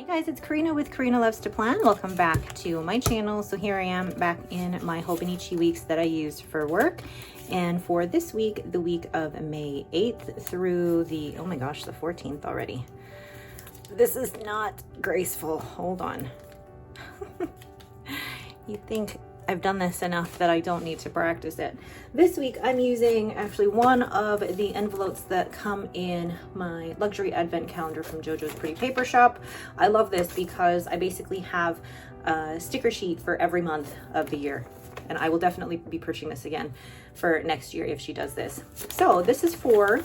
Guys, it's Karina with Karina Loves to Plan. Welcome back to my channel. So here I am back in my Hobonichi weeks that I use for work. And for this week, the week of May 8th through the, oh my gosh, the 14th already. This is not graceful. Hold on. You think I've done this enough that I don't need to practice it. This week I'm using actually one of the envelopes that come in my luxury advent calendar from JoJo's Pretty Paper Shop. I love this because I basically have a sticker sheet for every month of the year. And I will definitely be purchasing this again for next year if she does this. So this is for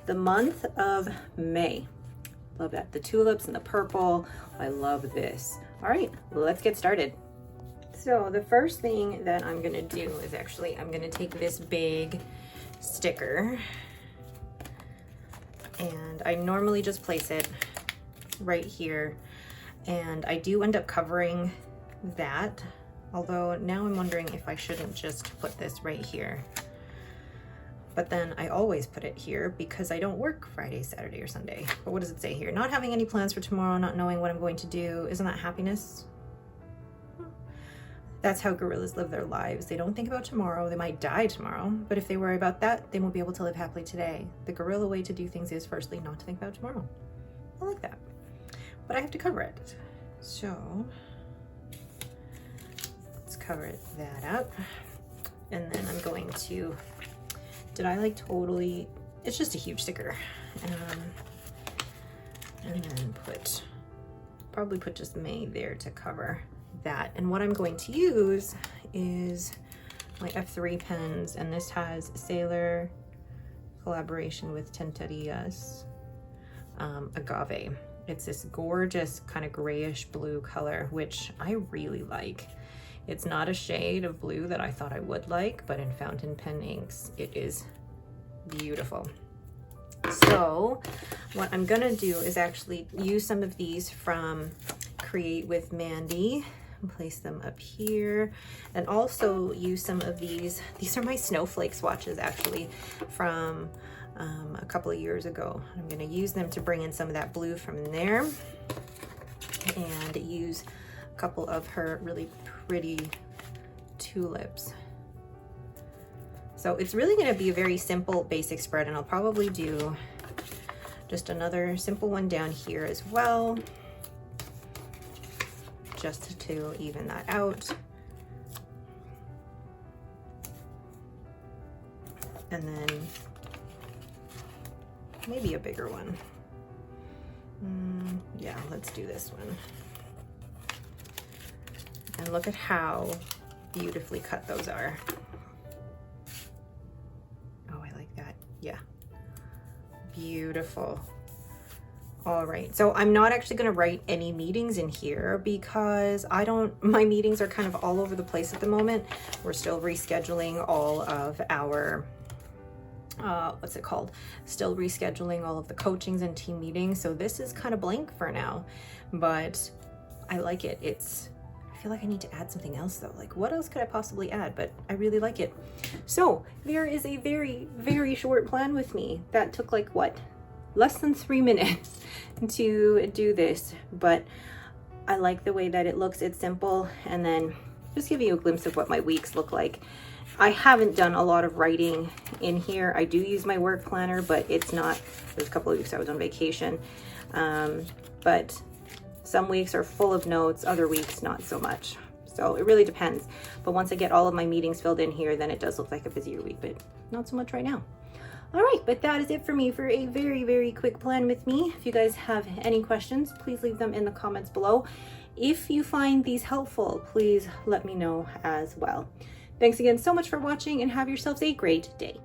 the month of May. Love that. The tulips and the purple. I love this. All right, let's get started. So the first thing that I'm gonna do is actually, I'm gonna take this big sticker and I normally just place it right here. And I do end up covering that. Although now I'm wondering if I shouldn't just put this right here. But then I always put it here because I don't work Friday, Saturday, or Sunday. But what does it say here? Not having any plans for tomorrow, not knowing what I'm going to do. Isn't that happiness? That's how gorillas live their lives. They don't think about tomorrow. They might die tomorrow, but if they worry about that, they won't be able to live happily today. The gorilla way to do things is firstly not to think about tomorrow. I like that. But I have to cover it. So let's cover that up. And then I'm going to, did I like totally, it's just a huge sticker. And then probably put just May there to cover that. And what I'm going to use is my F3 pens, and this has Sailor collaboration with Tinterias Agave. It's this gorgeous kind of grayish blue color, which I really like. It's not a shade of blue that I thought I would like, but in fountain pen inks, it is beautiful. So what I'm gonna do is actually use some of these from Create with Mandy and place them up here, and also use some of these. These are my snowflake swatches actually from a couple of years ago. I'm gonna use them to bring in some of that blue from there and use a couple of her really pretty tulips. So it's really going to be a very simple basic spread, and I'll probably do just another simple one down here as well, just to even that out. And then maybe a bigger one. Yeah, let's do this one. And look at how beautifully cut those are. Oh, I like that. Yeah. Beautiful. All right. So I'm not actually going to write any meetings in here because my meetings are kind of all over the place at the moment. We're still rescheduling all of our, what's it called? Still rescheduling all of the coachings and team meetings. So this is kind of blank for now, but I like it. I feel like I need to add something else though. Like what else could I possibly add? But I really like it. So there is a very, very short plan with me. That took like what? Less than 3 minutes to do this, but I like the way that it looks. It's simple. And then just give you a glimpse of what my weeks look like. I haven't done a lot of writing in here. I do use my work planner, but it's not, there's a couple of weeks I was on vacation. But some weeks are full of notes, other weeks not so much. So it really depends. But once I get all of my meetings filled in here, then it does look like a busier week, but not so much right now. All right, but that is it for me for a very, very quick plan with me. If you guys have any questions, please leave them in the comments below. If you find these helpful, please let me know as well. Thanks again so much for watching, and have yourselves a great day.